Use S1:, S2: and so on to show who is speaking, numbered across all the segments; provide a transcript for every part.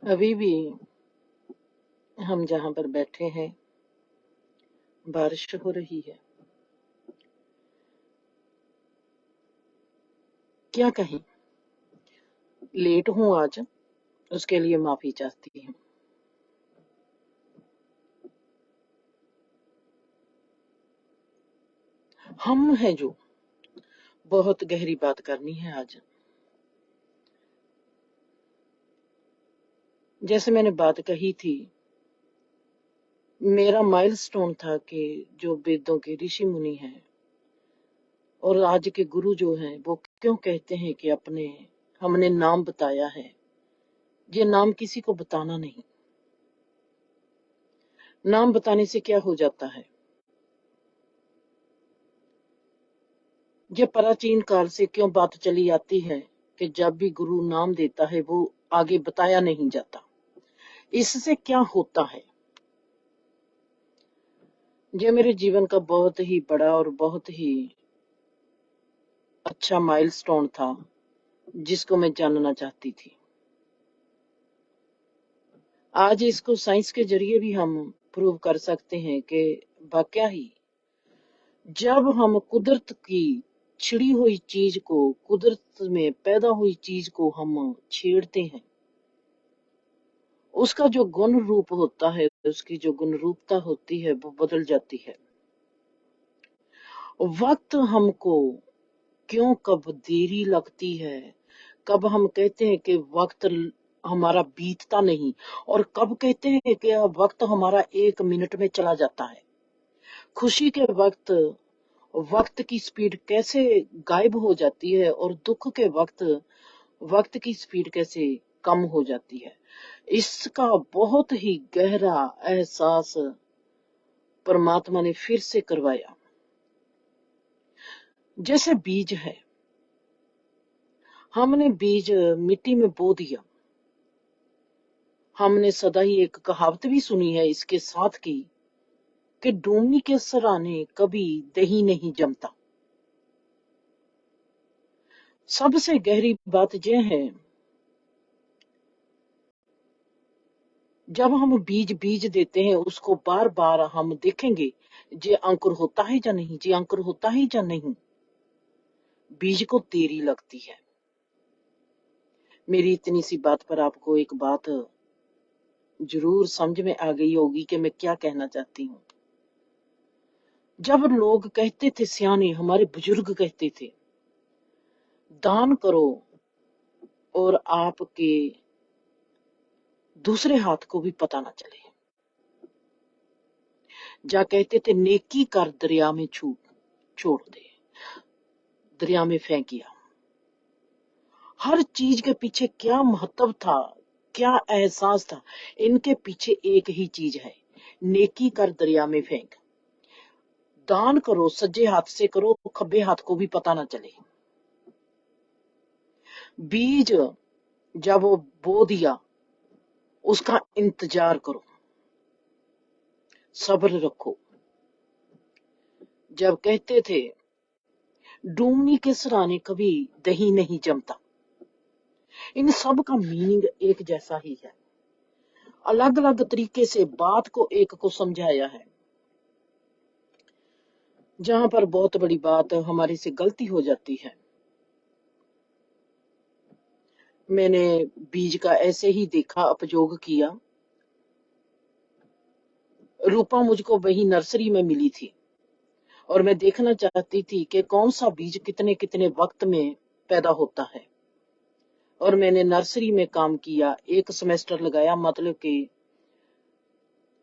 S1: अभी भी हम जहां पर बैठे हैं बारिश हो रही है। क्या कहें, लेट हूं आज, उसके लिए माफी चाहती हूँ। हम है जो बहुत गहरी बात करनी है आज। जैसे मैंने बात कही थी, मेरा माइलस्टोन था कि जो वेदों के ऋषि मुनि हैं और आज के गुरु जो हैं वो क्यों कहते हैं कि अपने हमने नाम बताया है। ये नाम किसी को बताना नहीं। नाम बताने से क्या हो जाता है। ये प्राचीन काल से क्यों बात चली आती है कि जब भी गुरु नाम देता है वो आगे बताया नहीं जाता। इससे क्या होता है। ये मेरे जीवन का बहुत ही बड़ा और बहुत ही अच्छा माइलस्टोन था जिसको मैं जानना चाहती थी। आज इसको साइंस के जरिए भी हम प्रूव कर सकते हैं कि वाकया ही जब हम कुदरत की छिड़ी हुई चीज को, कुदरत में पैदा हुई चीज को हम छेड़ते हैं, उसका जो गुण रूप होता है, उसकी जो गुण रूपता होती है वो बदल जाती है। वक्त हमको क्यों कब देरी लगती है, कब हम कहते हैं कि वक्त हमारा बीतता नहीं, और कब कहते हैं कि वक्त हमारा 1 मिनट में चला जाता है। खुशी के वक्त वक्त की स्पीड कैसे गायब हो जाती है और दुख के वक्त वक्त की स्पीड कैसे कम हो जाती है। इसका बहुत ही गहरा एहसास परमात्मा ने फिर से करवाया। जैसे बीज है, हमने बीज मिट्टी में बो दिया। हमने सदा ही एक कहावत भी सुनी है इसके साथ की कि डूमनी के सराने कभी दही नहीं जमता। सबसे गहरी बात यह है, जब हम बीज बीज देते हैं उसको बार बार हम देखेंगे जे अंकुर होता है या नहीं, जे अंकुर होता है या नहीं। बीज को देरी लगती है। मेरी इतनी सी बात पर आपको एक बात जरूर समझ में आ गई होगी कि मैं क्या कहना चाहती हूँ। जब लोग कहते थे, सियाने हमारे बुजुर्ग कहते थे, दान करो और आपके दूसरे हाथ को भी पता ना चले। जा कहते थे, नेकी कर दरिया में छोड़ दे, दरिया में फेंकिया। हर चीज के पीछे क्या महत्व था, क्या एहसास था। इनके पीछे एक ही चीज है, नेकी कर दरिया में फेंक। दान करो, सज्जे हाथ से करो, खब्बे हाथ को भी पता ना चले। बीज जब वो बो दिया, उसका इंतजार करो, सब्र रखो। जब कहते थे, डूमनी के सराने कभी दही नहीं जमता, इन सब का मीनिंग एक जैसा ही है। अलग अलग तरीके से बात को एक को समझाया है। जहां पर बहुत बड़ी बात हमारे से गलती हो जाती है, मैंने बीज का ऐसे ही देखा, उपयोग किया। रूपा मुझको वही नर्सरी में मिली थी और मैं देखना चाहती थी कि कौन सा बीज कितने कितने वक्त में पैदा होता है। और मैंने नर्सरी में काम किया, 1 सेमेस्टर लगाया, मतलब कि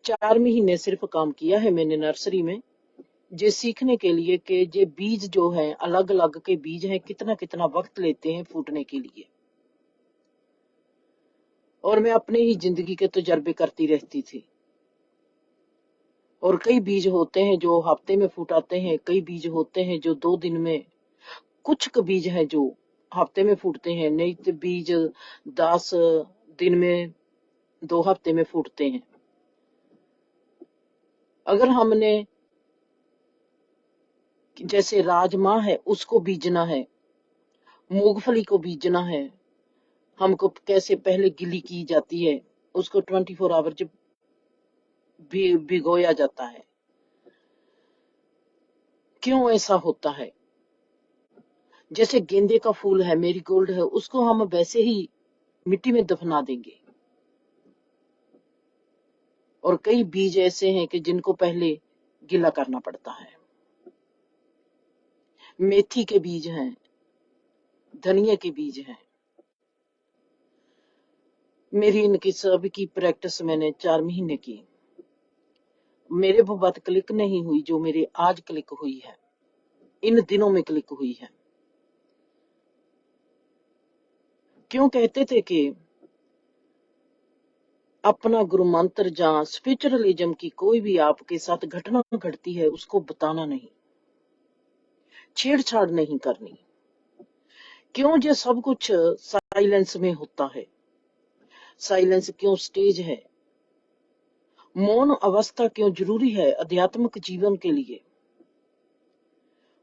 S1: 4 महीने सिर्फ काम किया है मैंने नर्सरी में, ये सीखने के लिए कि ये बीज जो है, अलग अलग के बीज हैं, कितना कितना वक्त लेते हैं फूटने के लिए। और मैं अपने ही जिंदगी के तजर्बे करती रहती थी। और कई बीज होते हैं जो हफ्ते में फूटाते हैं, कई बीज होते हैं जो 2 दिन में, कुछ बीज हैं जो हफ्ते में फूटते हैं, नहीं तो बीज 10 दिन में, 2 हफ्ते में फूटते हैं। अगर हमने जैसे राजमा है उसको बीजना है, मूंगफली को बीजना है, हमको कैसे पहले गिली की जाती है, उसको 24 आवर्स भी भिगोया जाता है। क्यों ऐसा होता है? जैसे गेंदे का फूल है, मेरीगोल्ड है, उसको हम वैसे ही मिट्टी में दफना देंगे, और कई बीज ऐसे हैं कि जिनको पहले गीला करना पड़ता है। मेथी के बीज हैं, धनिया के बीज हैं। मेरी इनकी सब की प्रैक्टिस मैंने 4 महीने की। मेरे वो बात क्लिक नहीं हुई जो मेरे आज क्लिक हुई है, इन दिनों में क्लिक हुई है। क्यों कहते थे कि अपना गुरु मंत्र जहां स्पिरिचुअलिज्म की कोई भी आपके साथ घटना घटती है उसको बताना नहीं, छेड़छाड़ नहीं करनी। क्यों ये सब कुछ साइलेंस में होता है? साइलेंस क्यों स्टेज है? मौन अवस्था क्यों जरूरी है आध्यात्मिक जीवन के लिए?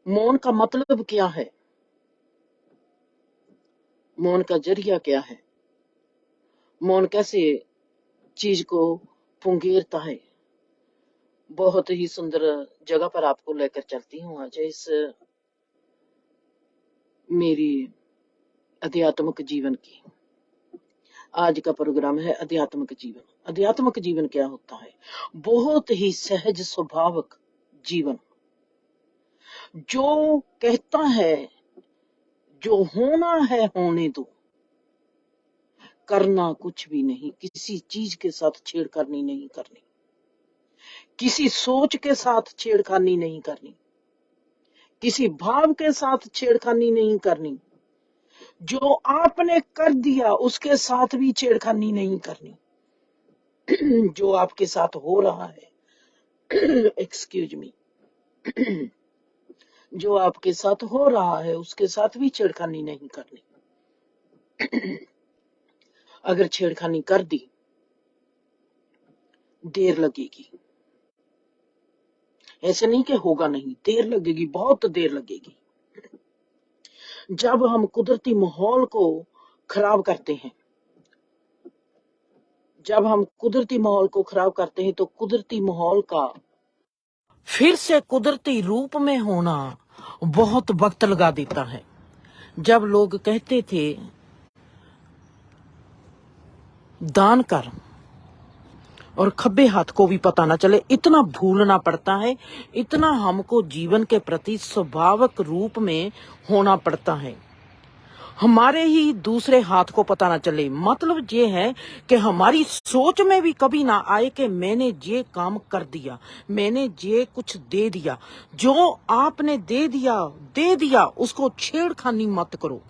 S1: मौन का मतलब क्या है? मौन का जरिया क्या है? मौन कैसे चीज को पुंगेरता है? बहुत ही सुंदर जगह पर आपको लेकर चलती हूँ आज इस मेरी आध्यात्मिक जीवन की। आज का प्रोग्राम है आध्यात्मिक जीवन। आध्यात्मिक जीवन क्या होता है? बहुत ही सहज स्वाभाविक जीवन, जो कहता है जो होना है होने दो, करना कुछ भी नहीं, किसी चीज के साथ छेड़खानी नहीं करनी, किसी सोच के साथ छेड़खानी नहीं करनी, किसी भाव के साथ छेड़खानी नहीं करनी, जो आपने कर दिया उसके साथ भी छेड़खानी नहीं करनी। जो आपके साथ हो रहा है एक्सक्यूज मी, जो आपके साथ हो रहा है उसके साथ भी छेड़खानी नहीं करनी। अगर छेड़खानी कर दी देर लगेगी, ऐसे नहीं कि होगा नहीं, देर लगेगी, बहुत देर लगेगी। जब हम कुदरती माहौल को खराब करते हैं, जब हम कुदरती माहौल को खराब करते हैं तो कुदरती माहौल का फिर से कुदरती रूप में होना बहुत वक्त लगा देता है। जब लोग कहते थे दान कर और खब्बे हाथ को भी पता ना चले, इतना भूलना पड़ता है, इतना हमको जीवन के प्रति स्वाभाविक रूप में होना पड़ता है, हमारे ही दूसरे हाथ को पता ना चले। मतलब ये है कि हमारी सोच में भी कभी ना आए कि मैंने ये काम कर दिया, मैंने ये कुछ दे दिया। जो आपने दे दिया उसको छेड़खानी मत करो।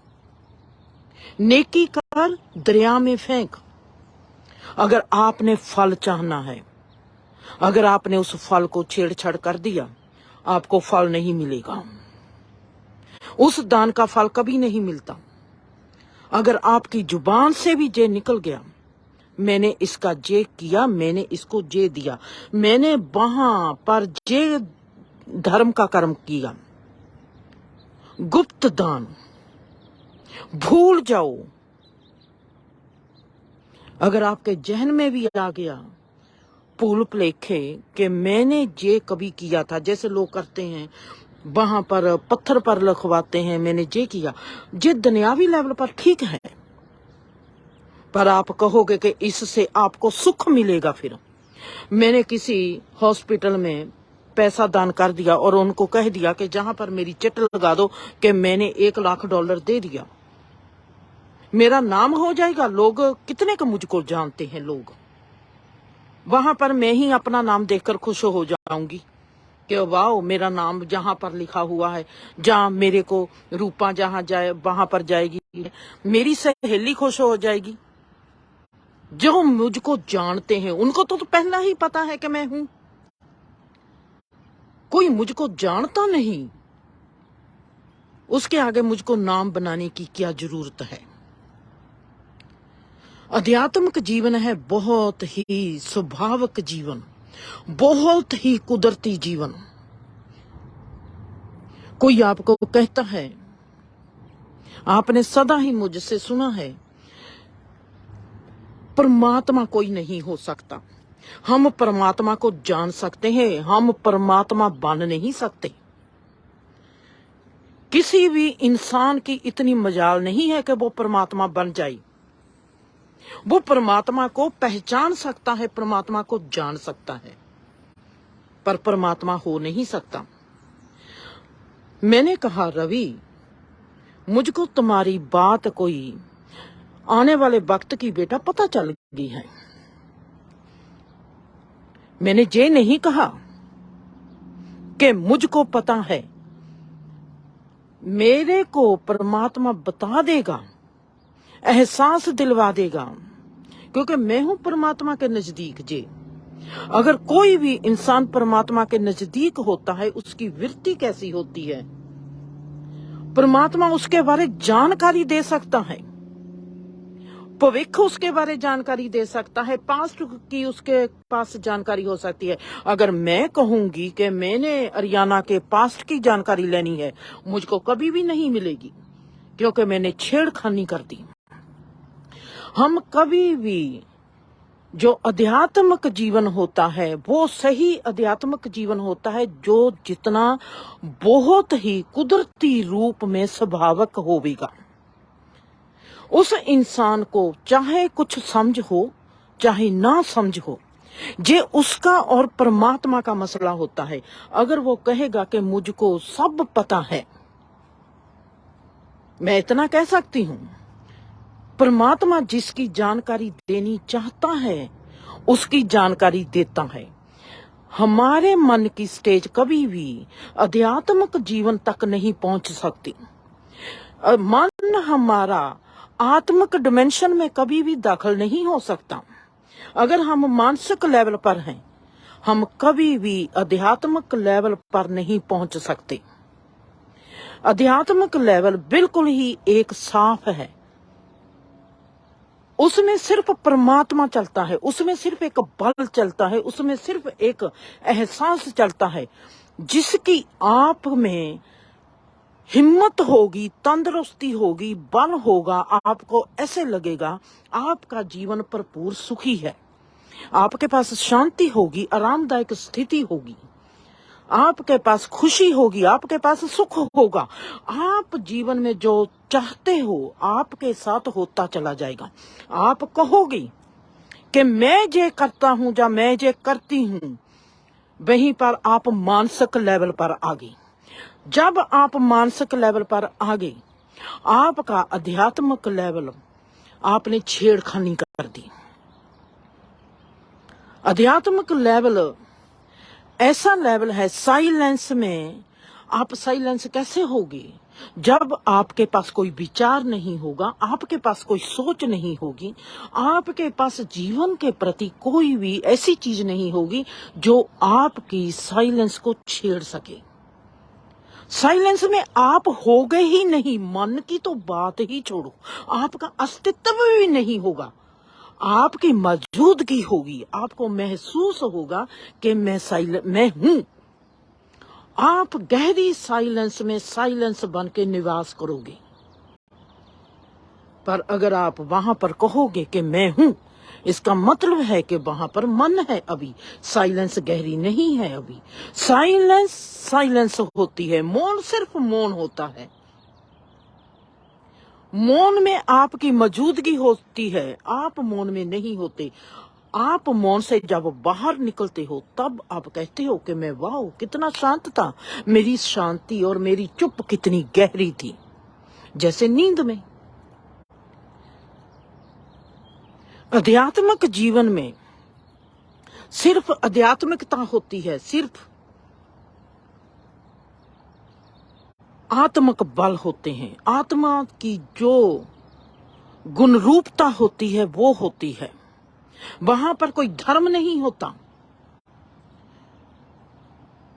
S1: नेकी कर दरिया में फेंक। अगर आपने फल चाहना है, अगर आपने उस फल को छेड़छाड़ कर दिया, आपको फल नहीं मिलेगा। उस दान का फल कभी नहीं मिलता। अगर आपकी जुबान से भी जे निकल गया, मैंने इसका जे किया, मैंने इसको जे दिया, मैंने वहां पर जे धर्म का कर्म किया, गुप्त दान भूल जाओ। अगर आपके जहन में भी आ गया भूल भुलेखे कि मैंने ये कभी किया था, जैसे लोग करते हैं वहां पर पत्थर पर लिखवाते हैं मैंने ये किया, ये दुनियावी लेवल पर ठीक है, पर आप कहोगे कि इससे आपको सुख मिलेगा। फिर मैंने किसी हॉस्पिटल में पैसा दान कर दिया और उनको कह दिया कि जहां पर मेरी चिट लगा दो कि मैंने $1,00,000 दे दिया, मेरा नाम हो जाएगा। लोग कितने का मुझको जानते हैं लोग, वहां पर मैं ही अपना नाम देखकर खुश हो जाऊंगी कि वाह मेरा नाम जहां पर लिखा हुआ है, जहां मेरे को रूपा जहां जाए वहां पर जाएगी, मेरी सहेली खुश हो जाएगी। जो मुझको जानते हैं उनको तो पहला ही पता है कि मैं हूं। कोई मुझको जानता नहीं, उसके आगे मुझको नाम बनाने की क्या जरूरत है। आध्यात्मिक जीवन है बहुत ही स्वाभाविक जीवन, बहुत ही कुदरती जीवन। कोई आपको कहता है, आपने सदा ही मुझसे सुना है परमात्मा कोई नहीं हो सकता। हम परमात्मा को जान सकते हैं, हम परमात्मा बन नहीं सकते। किसी भी इंसान की इतनी मजाल नहीं है कि वो परमात्मा बन जाए। वो परमात्मा को पहचान सकता है, परमात्मा को जान सकता है, पर परमात्मा हो नहीं सकता। मैंने कहा, रवि, मुझको तुम्हारी बात कोई आने वाले वक्त की बेटा पता चल गई है। मैंने ये नहीं कहा कि मुझको पता है, मेरे को परमात्मा बता देगा, एहसास दिलवा देगा, क्योंकि मैं हूं परमात्मा के नजदीक। जे अगर कोई भी इंसान परमात्मा के नजदीक होता है, उसकी वृत्ति कैसी होती है, परमात्मा उसके बारे जानकारी दे सकता है, भविष्य उसके बारे जानकारी दे सकता है, पास्ट की उसके पास जानकारी हो सकती है। अगर मैं कहूंगी कि मैंने अरियाना के पास्ट की जानकारी लेनी है, मुझको कभी भी नहीं मिलेगी, क्योंकि मैंने छेड़खानी कर दी। हम कभी भी जो आध्यात्मिक जीवन होता है वो सही आध्यात्मिक जीवन होता है, जो जितना बहुत ही कुदरती रूप में स्वाभाविक होवेगा। उस इंसान को चाहे कुछ समझ हो चाहे ना समझ हो, जे उसका और परमात्मा का मसला होता है। अगर वो कहेगा कि मुझको सब पता है, मैं इतना कह सकती हूं, परमात्मा जिसकी जानकारी देनी चाहता है उसकी जानकारी देता है। हमारे मन की स्टेज कभी भी आध्यात्मिक जीवन तक नहीं पहुंच सकती। मन हमारा आत्मिक डिमेंशन में कभी भी दाखिल नहीं हो सकता। अगर हम मानसिक लेवल पर हैं, हम कभी भी आध्यात्मिक लेवल पर नहीं पहुंच सकते। आध्यात्मिक लेवल बिल्कुल ही एक साफ है, उसमें सिर्फ परमात्मा चलता है, उसमें सिर्फ एक बल चलता है, उसमें सिर्फ एक एहसास चलता है। जिसकी आप में हिम्मत होगी, तंदुरुस्ती होगी, बल होगा, आपको ऐसे लगेगा आपका जीवन भरपूर सुखी है, आपके पास शांति होगी, आरामदायक स्थिति होगी, आपके पास खुशी होगी, आपके पास सुख होगा। आप जीवन में जो चाहते हो आपके साथ होता चला जाएगा। आप कहोगे कि मैं ये करता हूं या मैं ये करती हूं, वहीं पर आप मानसिक लेवल पर आ गए। जब आप मानसिक लेवल पर आ गए, आपका आध्यात्मिक लेवल आपने छेड़खानी कर दी। आध्यात्मिक लेवल ऐसा लेवल है, साइलेंस में आप साइलेंस कैसे होगी? जब आपके पास कोई विचार नहीं होगा, आपके पास कोई सोच नहीं होगी, आपके पास जीवन के प्रति कोई भी ऐसी चीज नहीं होगी जो आपकी साइलेंस को छेड़ सके। साइलेंस में आप हो गए ही नहीं, मन की तो बात ही छोड़ो, आपका अस्तित्व भी नहीं होगा, आपकी मौजूदगी होगी। आपको महसूस होगा कि मैं हूं। आप गहरी साइलेंस में साइलेंस बन के निवास करोगे। पर अगर आप वहां पर कहोगे कि मैं हूं, इसका मतलब है कि वहां पर मन है, अभी साइलेंस गहरी नहीं है। अभी साइलेंस होती है, मौन सिर्फ मौन होता है। मौन में आपकी मौजूदगी होती है, आप मौन में नहीं होते। आप मौन से जब बाहर निकलते हो तब आप कहते हो कि मैं वाह कितना शांत था, मेरी शांति और मेरी चुप कितनी गहरी थी, जैसे नींद में। आध्यात्मिक जीवन में सिर्फ आध्यात्मिकता होती है, सिर्फ आत्मिक बल होते हैं। आत्मा की जो गुण रूपता होती है वो होती है। वहां पर कोई धर्म नहीं होता,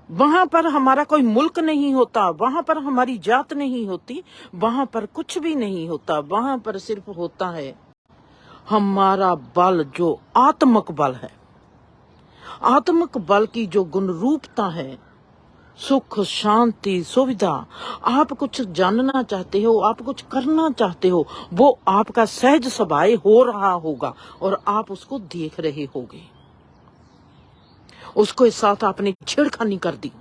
S1: वहां पर हमारा कोई मुल्क नहीं होता, वहां पर हमारी जात नहीं होती, वहां पर कुछ भी नहीं होता। वहां पर सिर्फ होता है हमारा बल, जो आत्मिक बल है। आत्मिक बल की जो गुण रूपता है सुख, शांति, सुविधा, आप कुछ जानना चाहते हो, आप कुछ करना चाहते हो, वो आपका सहज स्वभाव हो रहा होगा और आप उसको देख रहे होगे। उसके साथ आपने छेड़खानी कर दी,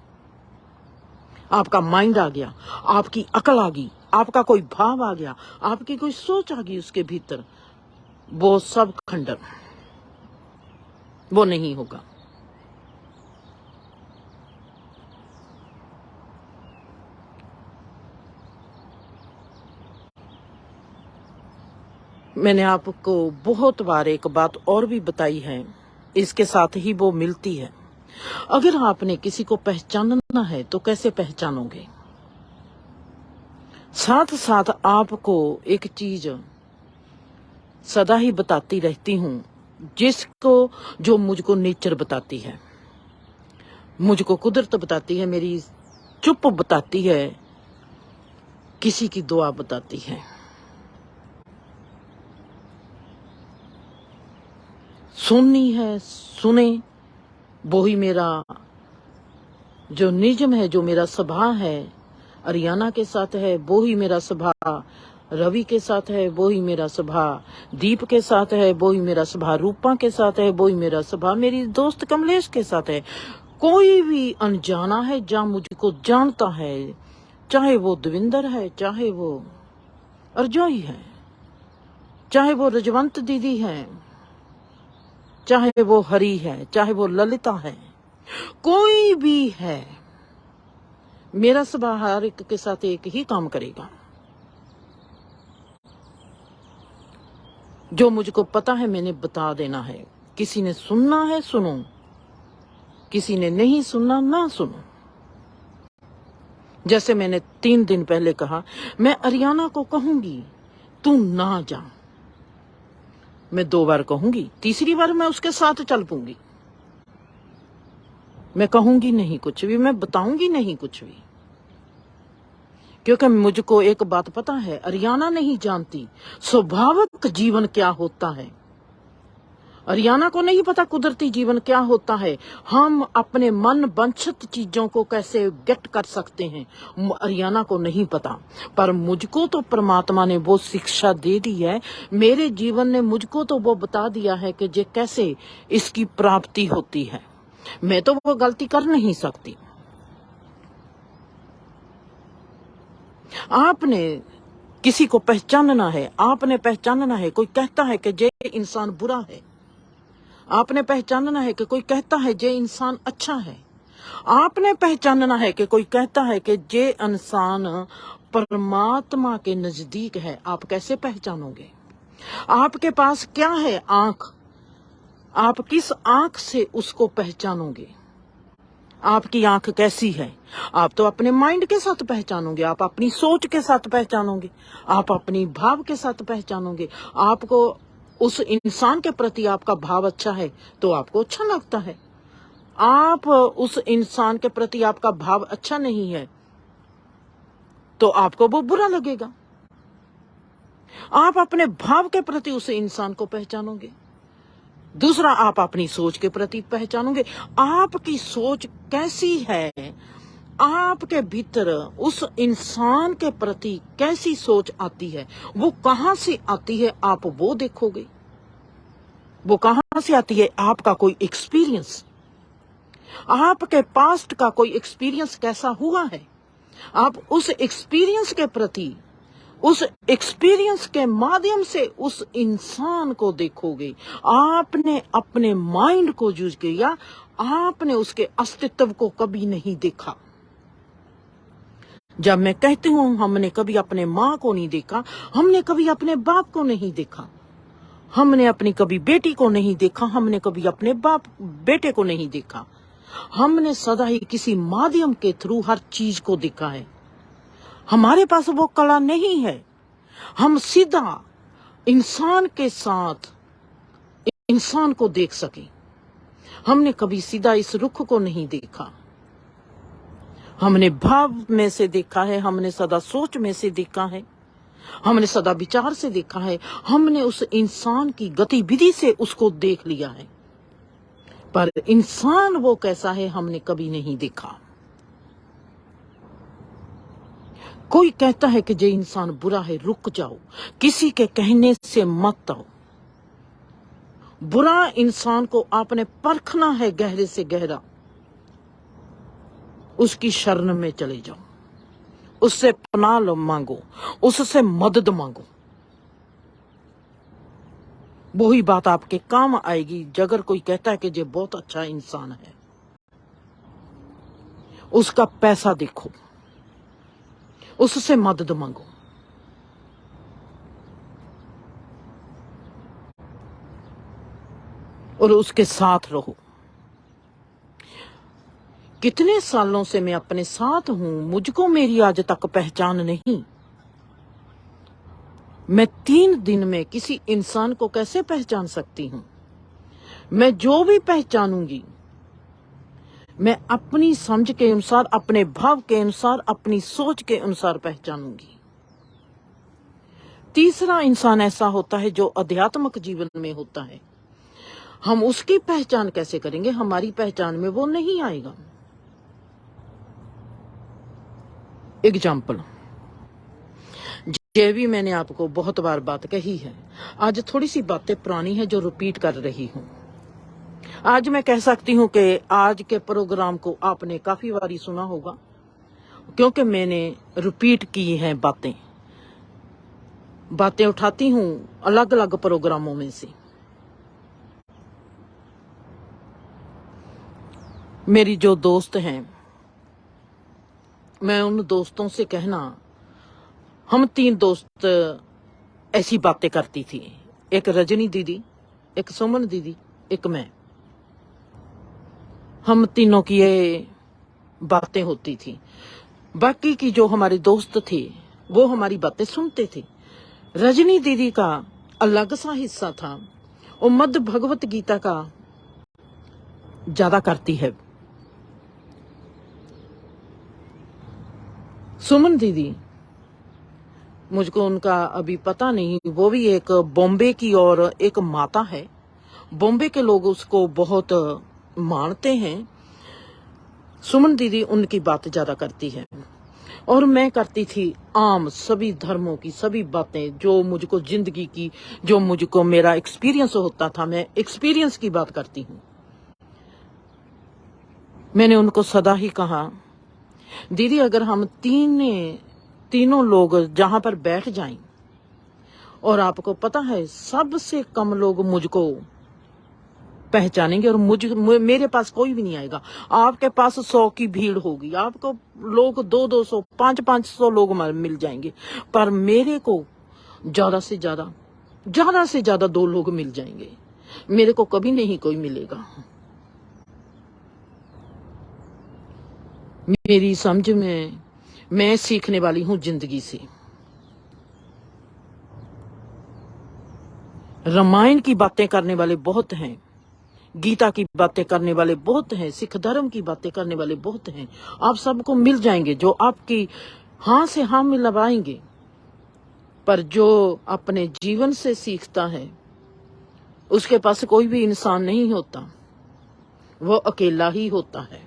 S1: आपका माइंड आ गया, आपकी अकल आ गई, आपका कोई भाव आ गया, आपकी कोई सोच आ गई उसके भीतर, वो सब खंडन, वो नहीं होगा। मैंने आपको बहुत बार एक बात और भी बताई है, इसके साथ ही वो मिलती है। अगर आपने किसी को पहचानना है तो कैसे पहचानोगे? साथ साथ आपको एक चीज सदा ही बताती रहती हूँ, जिसको जो मुझको नेचर बताती है, मुझको कुदरत बताती है, मेरी चुप बताती है, किसी की दुआ बताती है। सुननी है सुने, वो ही मेरा जो निजम है, जो मेरा स्वभाव है, अरियाना के साथ है वो ही मेरा स्वभाव, रवि के साथ है वो ही मेरा स्वभाव, दीप के साथ है वो ही मेरा स्वभाव, रूपा के साथ है वो ही मेरा स्वभाव, मेरी दोस्त कमलेश के साथ है। कोई भी अनजाना है जहाँ मुझको जानता है, चाहे वो दविंदर है, चाहे वो अर्जोई है, चाहे वो रजवंत दीदी है, चाहे वो हरी है, चाहे वो ललिता है, कोई भी है, मेरा स्वभाव हर एक के साथ एक ही काम करेगा। जो मुझको पता है मैंने बता देना है। किसी ने सुनना है सुनो, किसी ने नहीं सुनना ना सुनो। जैसे मैंने 3 दिन पहले कहा, मैं अरियाना को कहूंगी तू ना जा, मैं 2 बार कहूंगी, तीसरी बार मैं उसके साथ चल पूंगी। मैं कहूंगी नहीं कुछ भी, मैं बताऊंगी नहीं कुछ भी, क्योंकि मुझको एक बात पता है, अरियाना नहीं जानती स्वाभाविक जीवन क्या होता है। अरियाना को नहीं पता कुदरती जीवन क्या होता है, हम अपने मन वंचित चीजों को कैसे गेट कर सकते हैं, अरियाना को नहीं पता। पर मुझको तो परमात्मा ने वो शिक्षा दे दी है, मेरे जीवन ने मुझको तो वो बता दिया है कि ये कैसे इसकी प्राप्ति होती है। मैं तो वो गलती कर नहीं सकती। आपने किसी को पहचानना है, आपने पहचानना है, कोई कहता है कि ये इंसान बुरा है, आपने पहचानना है कि कोई कहता है ये इंसान अच्छा है, आपने पहचानना है कि कोई कहता है कि ये इंसान परमात्मा के नजदीक है। आप कैसे पहचानोगे? आपके पास क्या है? आंख। आप किस आंख से उसको पहचानोगे? आपकी आंख कैसी है? आप तो अपने माइंड के साथ पहचानोगे, आप अपनी सोच के साथ पहचानोगे, आप अपनी भाव के साथ पहचानोगे। आपको उस इंसान के प्रति आपका भाव अच्छा है तो आपको अच्छा लगता है, आप उस इंसान के प्रति आपका भाव अच्छा नहीं है तो आपको वो बुरा लगेगा। आप अपने भाव के प्रति उस इंसान को पहचानोगे। दूसरा, आप अपनी सोच के प्रति पहचानोगे। आपकी सोच कैसी है, आपके भीतर उस इंसान के प्रति कैसी सोच आती है, वो कहां से आती है, आप वो देखोगे। वो कहां से आती है? आपका कोई एक्सपीरियंस, आपके पास्ट का कोई एक्सपीरियंस कैसा हुआ है, आप उस एक्सपीरियंस के प्रति, उस एक्सपीरियंस के माध्यम से उस इंसान को देखोगे। आपने अपने माइंड को यूज किया, आपने उसके अस्तित्व को कभी नहीं देखा। जब मैं कहती हूं हमने कभी अपने माँ को नहीं देखा, हमने कभी अपने बाप को नहीं देखा, हमने अपनी कभी बेटी को नहीं देखा, हमने कभी अपने बाप बेटे को नहीं देखा, हमने सदा ही किसी माध्यम के थ्रू हर चीज को देखा है। हमारे पास वो कला नहीं है, हम सीधा इंसान के साथ इंसान को देख सके। हमने कभी सीधा इस रुख को नहीं देखा, हमने भाव में से देखा है, हमने सदा सोच में से देखा है, हमने सदा विचार से देखा है, हमने उस इंसान की गतिविधि से उसको देख लिया है, पर इंसान वो कैसा है हमने कभी नहीं देखा। कोई कहता है कि जे इंसान बुरा है, रुक जाओ, किसी के कहने से मत आओ। बुरा इंसान को आपने परखना है गहरे से गहरा, उसकी शरण में चले जाओ, उससे पनाह मांगो, उससे मदद मांगो। वही बात आपके काम आएगी। अगर कोई कहता है कि ये बहुत अच्छा इंसान है, उसका पैसा देखो, उससे मदद मांगो। और उसके साथ रहो। कितने सालों से मैं अपने साथ हूं, मुझको मेरी आज तक पहचान नहीं। मैं 3 दिन में किसी इंसान को कैसे पहचान सकती हूं? मैं जो भी पहचानूंगी, मैं अपनी समझ के अनुसार, अपने भाव के अनुसार, अपनी सोच के अनुसार पहचानूंगी। तीसरा इंसान ऐसा होता है जो आध्यात्मिक जीवन में होता है। हम उसकी पहचान कैसे करेंगे? हमारी पहचान में वो नहीं आएगा। एग्जाम्पल, ये भी मैंने आपको बहुत बार बात कही है। आज थोड़ी सी बातें पुरानी है जो रिपीट कर रही हूं। आज मैं कह सकती हूं कि आज के प्रोग्राम को आपने काफी बारी सुना होगा, क्योंकि मैंने रिपीट की हैं बातें उठाती हूं अलग अलग प्रोग्रामों में से। मेरी जो दोस्त हैं, मैं उन दोस्तों से कहना, हम 3 दोस्त ऐसी बातें करती थी। एक रजनी दीदी, एक सुमन दीदी, एक मैं। हम तीनों की ये बातें होती थी। बाकी की जो हमारे दोस्त थे वो हमारी बातें सुनते थे। रजनी दीदी का अलग सा हिस्सा था, वो मध्य भगवत गीता का ज्यादा करती है। सुमन दीदी, मुझको उनका अभी पता नहीं, वो भी एक बॉम्बे की और एक माता है। बॉम्बे के लोग उसको बहुत मानते हैं। सुमन दीदी उनकी बात ज्यादा करती है और मैं करती थी आम सभी धर्मों की सभी बातें, जो मुझको जिंदगी की, जो मुझको मेरा एक्सपीरियंस होता था, मैं एक्सपीरियंस की बात करती हूँ। मैंने उनको सदा ही कहा, दीदी अगर हम तीनों लोग जहां पर बैठ जाएं, और आपको पता है सबसे कम लोग मुझको पहचानेंगे और मेरे पास कोई भी नहीं आएगा। आपके पास 100 की भीड़ होगी, आपको लोग 200 500 लोग मिल जाएंगे, पर मेरे को ज्यादा से ज्यादा 2 लोग मिल जाएंगे। मेरे को कभी नहीं कोई मिलेगा। मेरी समझ में मैं सीखने वाली हूं जिंदगी से। रामायण की बातें करने वाले बहुत हैं, गीता की बातें करने वाले बहुत हैं, सिख धर्म की बातें करने वाले बहुत हैं। आप सबको मिल जाएंगे जो आपकी हाँ से हाँ मिलवाएंगे, पर जो अपने जीवन से सीखता है उसके पास कोई भी इंसान नहीं होता, वो अकेला ही होता है।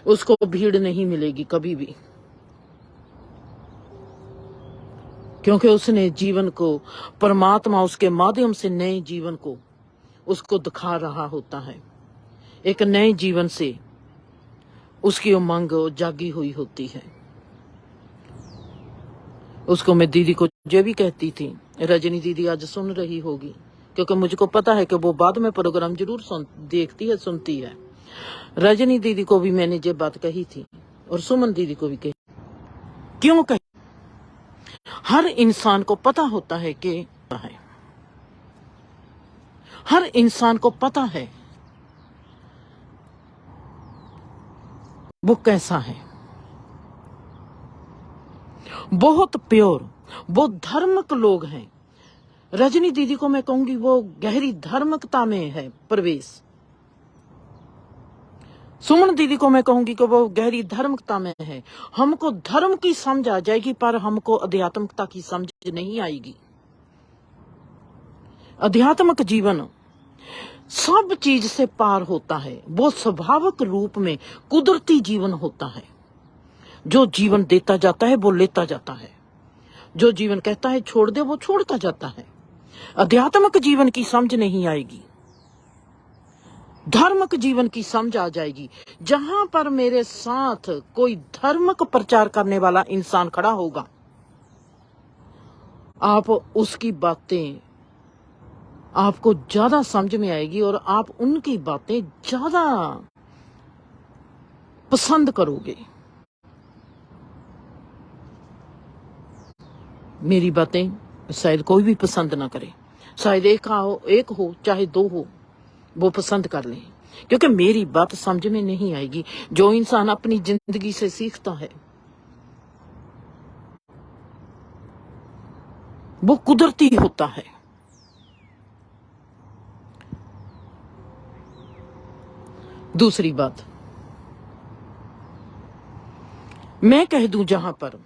S1: उसको भीड़ नहीं मिलेगी कभी भी, क्योंकि उसने जीवन को, परमात्मा उसके माध्यम से नए जीवन को उसको दिखा रहा होता है। एक नए जीवन से उसकी उमंग जागी हुई होती है। उसको मैं दीदी को जो भी कहती थी, रजनी दीदी आज सुन रही होगी, क्योंकि मुझको पता है कि वो बाद में प्रोग्राम जरूर देखती है, सुनती है। रजनी दीदी को भी मैंने ये बात कही थी और सुमन दीदी को भी कही। क्यों कही? हर इंसान को पता होता है कि हर इंसान को पता है वो कैसा है। बहुत प्योर, वो धार्मिक लोग हैं। रजनी दीदी को मैं कहूंगी वो गहरी धार्मिकता में है प्रवेश। सुमन दीदी को मैं कहूंगी कि वो गहरी धार्मिकता में है। हमको धर्म की समझ आ जाएगी, पर हमको आध्यात्मिकता की समझ नहीं आएगी। आध्यात्मिक जीवन सब चीज से पार होता है, वो स्वाभाविक रूप में कुदरती जीवन होता है। जो जीवन देता जाता है वो लेता जाता है, जो जीवन कहता है छोड़ दे वो छोड़ता जाता है। अध्यात्मिक जीवन की समझ नहीं आएगी, धार्मिक जीवन की समझ आ जाएगी। जहां पर मेरे साथ कोई धर्मिक प्रचार करने वाला इंसान खड़ा होगा, आप उसकी बातें आपको ज्यादा समझ में आएगी और आप उनकी बातें ज्यादा पसंद करोगे। मेरी बातें शायद कोई भी पसंद ना करे, शायद एक हो चाहे दो हो, वो पसंद कर लें, क्योंकि मेरी बात समझ में नहीं आएगी। जो इंसान अपनी जिंदगी से सीखता है वो कुदरती होता है। दूसरी बात मैं कह दूं, जहां पर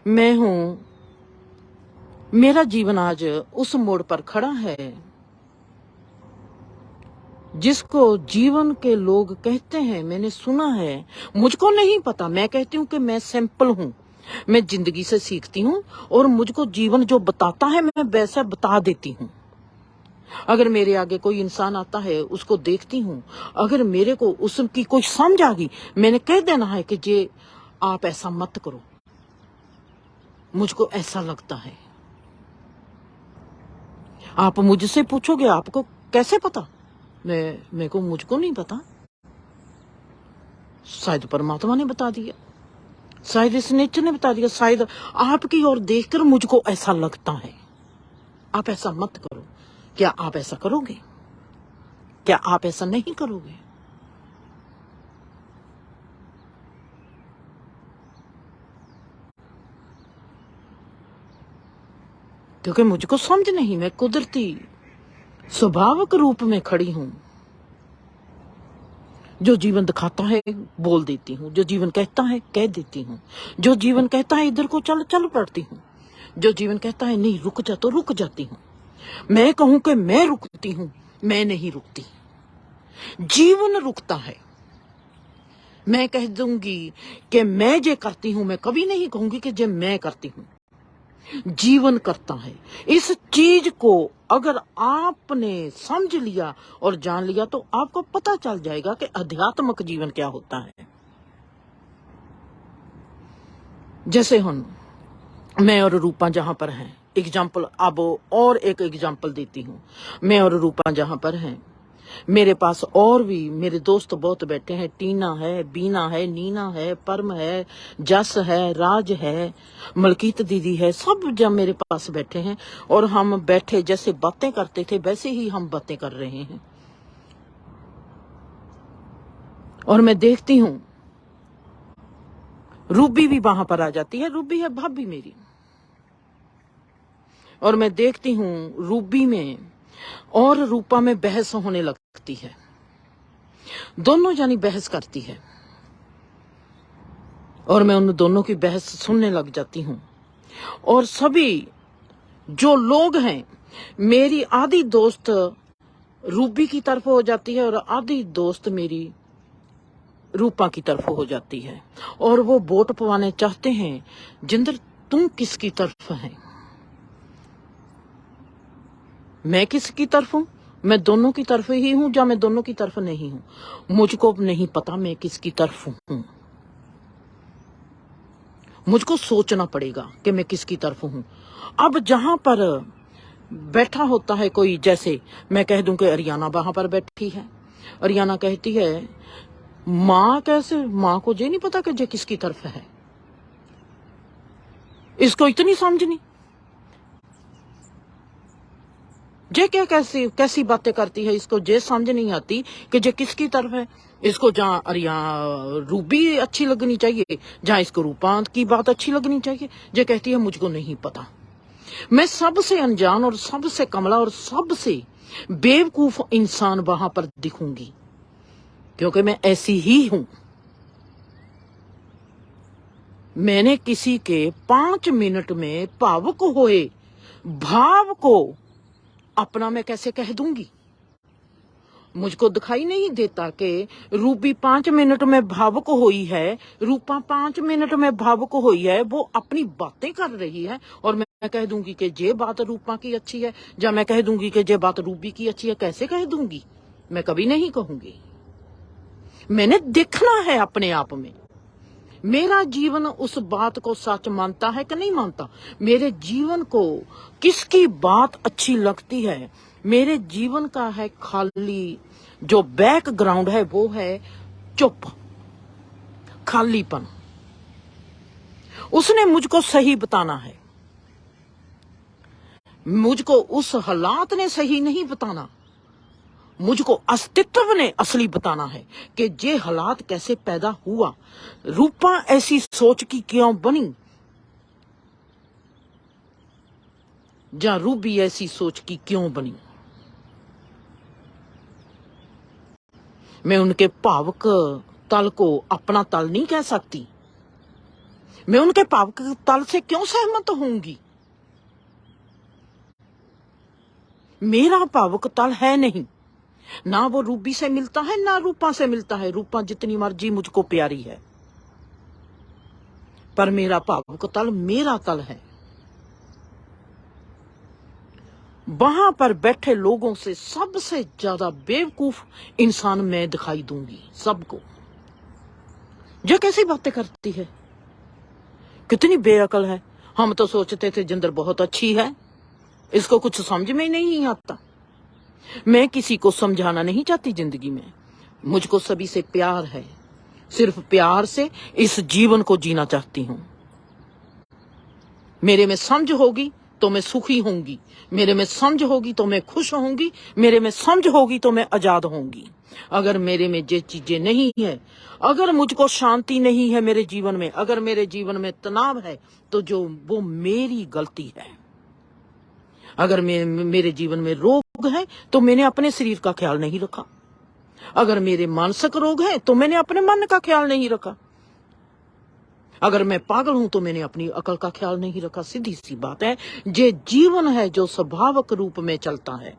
S1: मैं हूं, मेरा जीवन आज उस मोड़ पर खड़ा है जिसको जीवन के लोग कहते हैं, मैंने सुना है, मुझको नहीं पता, मैं कहती हूं कि मैं सैंपल हूं, मैं जिंदगी से सीखती हूं और मुझको जीवन जो बताता है मैं वैसा बता देती हूं। अगर मेरे आगे कोई इंसान आता है, उसको देखती हूं, अगर मेरे को उसकी कोई समझ आ गई, मैंने कह देना है कि जे आप ऐसा मत करो, मुझको ऐसा लगता है। आप मुझसे पूछोगे आपको कैसे पता, मुझको नहीं पता, शायद परमात्मा ने बता दिया, शायद इस नेचर ने बता दिया, शायद आपकी ओर देखकर मुझको ऐसा लगता है। आप ऐसा मत करो। क्या आप ऐसा करोगे? क्या आप ऐसा नहीं करोगे? क्योंकि मुझको समझ नहीं, मैं कुदरती स्वाभाविक रूप में खड़ी हूं। जो जीवन दिखाता है बोल देती हूँ, जो जीवन कहता है कह देती हूँ, जो जीवन कहता है इधर को चल चल पड़ती हूँ, जो जीवन कहता है नहीं रुक जा तो रुक जाती हूँ। मैं कहूं कि मैं रुकती हूँ, मैं नहीं रुकती, जीवन रुकता है। मैं कह दूंगी कि मैं जे करती हूं, मैं कभी नहीं कहूंगी कि जे मैं करती हूं, जीवन करता है। इस चीज को अगर आपने समझ लिया और जान लिया तो आपको पता चल जाएगा कि आध्यात्मिक जीवन क्या होता है। जैसे हम, मैं और रूपा जहां पर हैं, एग्जाम्पल, अब और एक एग्जाम्पल देती हूँ। मैं और रूपा जहां पर हैं, मेरे पास और भी मेरे दोस्त बहुत बैठे हैं, टीना है, बीना है, नीना है, परम है, जस है, राज है, मलकीत दीदी है, सब जब मेरे पास बैठे हैं और हम बैठे जैसे बातें करते थे वैसे ही हम बातें कर रहे हैं। और मैं देखती हूं रूबी भी वहां पर आ जाती है, रूबी है भाभी मेरी, और मैं देखती हूं रूबी में और रूपा में बहस होने लगती है, दोनों जानी बहस करती है और मैं उन दोनों की बहस सुनने लग जाती हूं। और सभी जो लोग हैं, मेरी आधी दोस्त रूबी की तरफ हो जाती है और आधी दोस्त मेरी रूपा की तरफ हो जाती है, और वो वोट पवाने चाहते हैं जिंदर तुम किसकी तरफ है। मैं किसकी तरफ हूं? मैं दोनों की तरफ ही हूं या मैं दोनों की तरफ नहीं हूं? मुझको नहीं पता मैं किसकी तरफ हूं। मुझको सोचना पड़ेगा कि मैं किसकी तरफ हूं। अब जहां पर बैठा होता है कोई, जैसे मैं कह दूं कि अरियाना वहां पर बैठी है, अरियाना कहती है माँ कैसे, माँ को ये नहीं पता कि ये किसकी तरफ है, इसको इतनी समझ नहीं, जे क्या कैसी बातें करती है, इसको जे समझ नहीं आती कि जे किसकी तरफ है। इसको जहाँ रूबी अच्छी लगनी चाहिए, जहाँ इसको रूपा की बात अच्छी लगनी चाहिए, जे कहती है मुझको नहीं पता। मैं सबसे अनजान और सबसे कमला और सबसे बेवकूफ इंसान वहां पर दिखूंगी, क्योंकि मैं ऐसी ही हूं। मैंने किसी के 5 मिनट में भावुक हुए भाव को अपना मैं कैसे कह दूंगी? मुझको दिखाई नहीं देता कि रूबी 5 मिनट में भावुक हुई है, रूपा 5 मिनट में भावुक हुई है, वो अपनी बातें कर रही है और मैं कह दूंगी कि ये बात रूपा की अच्छी है, या मैं कह दूंगी कि ये बात रूबी की अच्छी है। कैसे कह दूंगी? मैं कभी नहीं कहूंगी। मैंने देखना है अपने आप में, मेरा जीवन उस बात को सच मानता है कि नहीं मानता, मेरे जीवन को किसकी बात अच्छी लगती है। मेरे जीवन का है खाली, जो बैकग्राउंड है वो है चुप, खालीपन। उसने मुझको सही बताना है, मुझको उस हालात ने सही नहीं बताना, मुझको अस्तित्व ने असली बताना है कि ये हालात कैसे पैदा हुआ। रूपा ऐसी सोच की क्यों बनी, या रूबी ऐसी सोच की क्यों बनी। मैं उनके भावुक तल को अपना तल नहीं कह सकती। मैं उनके भावुक तल से क्यों सहमत होंगी? मेरा भावुक तल है नहीं, ना वो रूबी से मिलता है ना रूपा से मिलता है। रूपा जितनी मर्जी मुझको प्यारी है, पर मेरा भावुक तल मेरा तल है। वहां पर बैठे लोगों से सबसे ज्यादा बेवकूफ इंसान मैं दिखाई दूंगी सबको। ये कैसी बातें करती है, कितनी बेअकल है। हम तो सोचते थे जिंदर बहुत अच्छी है, इसको कुछ समझ में नहीं आता। मैं किसी को समझाना नहीं चाहती जिंदगी में, मुझको सभी से प्यार है, सिर्फ प्यार से इस जीवन को जीना चाहती हूं। मेरे में समझ होगी तो मैं सुखी होंगी, मेरे में समझ होगी तो मैं खुश होंगी, मेरे में समझ होगी तो मैं आजाद होंगी। अगर मेरे में ये चीजें नहीं है, अगर मुझको शांति नहीं है मेरे जीवन में, अगर मेरे जीवन में तनाव है, तो जो वो मेरी गलती है। अगर मेरे जीवन में रोग है तो मैंने अपने शरीर का ख्याल नहीं रखा। अगर मेरे मानसिक रोग है तो मैंने अपने मन का ख्याल नहीं रखा। अगर मैं पागल हूं तो मैंने अपनी अकल का ख्याल नहीं रखा। सीधी सी बात है, ये जीवन है जो स्वभावक रूप में चलता है।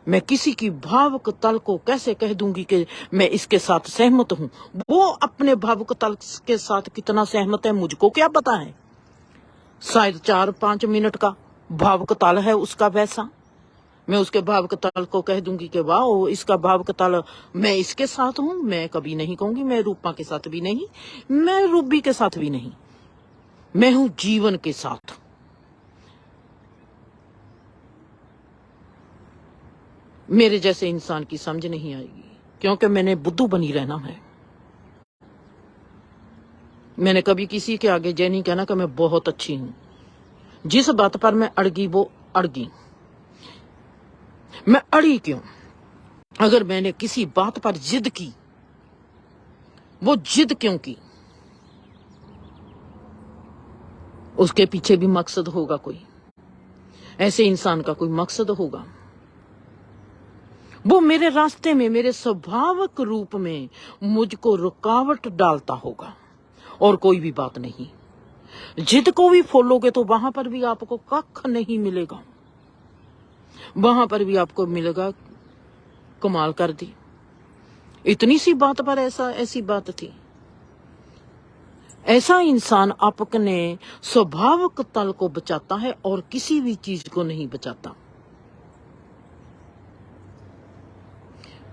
S1: मैं किसी की भावुक तल को कैसे कह दूंगी कि मैं इसके साथ सहमत हूं? वो अपने भावुक तल के साथ कितना सहमत है मुझको क्या पता है। शायद 4-5 मिनट का भावुक तल है उसका वैसा। मैं उसके भावुक तल को कह दूंगी कि वाह इसका भावुक तल, मैं इसके साथ हूं। मैं कभी नहीं कहूंगी, मैं रूपा के साथ भी नहीं, मैं रूबी के साथ भी नहीं, मैं हूं जीवन के साथ। मेरे जैसे इंसान की समझ नहीं आएगी, क्योंकि मैंने बुद्धू बनी रहना है। मैंने कभी किसी के आगे ये नहीं कहना कि मैं बहुत अच्छी हूं। जिस बात पर मैं अड़गी वो अड़गी। मैं अड़ी क्यों? अगर मैंने किसी बात पर जिद की, वो जिद क्यों की? उसके पीछे भी मकसद होगा कोई, ऐसे इंसान का कोई मकसद होगा। वो मेरे रास्ते में, मेरे स्वभावक रूप में मुझको रुकावट डालता होगा, और कोई भी बात नहीं। जिद को भी फॉलोगे तो वहां पर भी आपको कख नहीं मिलेगा, वहां पर भी आपको मिलेगा कमाल कर दी, इतनी सी बात पर ऐसी बात थी। ऐसा इंसान अपने स्वभावक तल को बचाता है और किसी भी चीज को नहीं बचाता।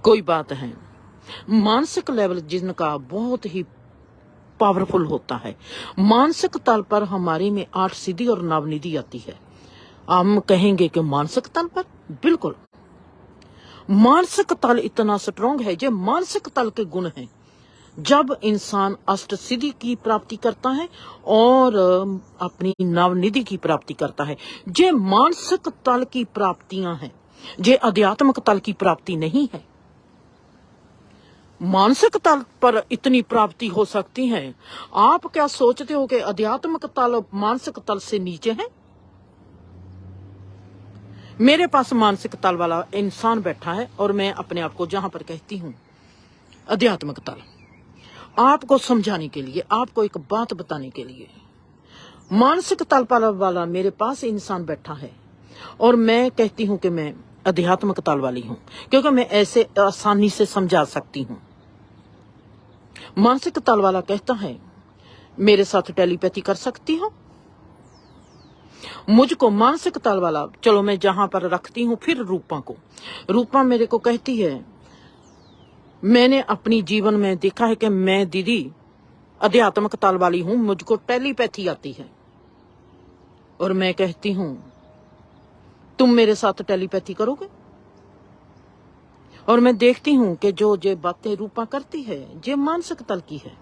S1: कोई बात है, मानसिक लेवल जिनका बहुत ही पावरफुल होता है, मानसिक तल पर हमारे में 8 सिद्धि और नवनिधि आती है। हम कहेंगे कि मानसिक तल पर, बिल्कुल मानसिक तल इतना स्ट्रांग है, जो मानसिक तल के गुण हैं। जब इंसान अष्ट सिद्धि की प्राप्ति करता है और अपनी नवनिधि की प्राप्ति करता है, जे मानसिक तल की प्राप्तियां हैं, जे आध्यात्मिक तल की प्राप्ति नहीं है। मानसिक तल पर इतनी प्राप्ति हो सकती है। आप क्या सोचते हो कि आध्यात्मिक तल मानसिक तल से नीचे है? मेरे पास मानसिक तल वाला इंसान बैठा है और मैं अपने आप को जहां पर कहती हूं आध्यात्मिक तल, आपको समझाने के लिए, आपको एक बात बताने के लिए। मानसिक तल पर वाला मेरे पास इंसान बैठा है और मैं कहती हूं कि मैं अध्यात्मक ताल वाली हूं, क्योंकि मैं ऐसे आसानी से समझा सकती हूं। मानसिक ताल वाला कहता है मेरे साथ टेलीपैथी कर सकती हो। मुझको मानसिक ताल वाला, चलो मैं जहां पर रखती हूं फिर रूपा को, रूपा मेरे को कहती है मैंने अपनी जीवन में देखा है कि मैं दीदी अध्यात्मक ताल वाली हूं, मुझको टेलीपैथी आती है। और मैं कहती हूं तुम मेरे साथ टेलीपैथी करोगे? और मैं देखती हूं कि जो ये बातें रूपा करती है ये मानसिक तल की है,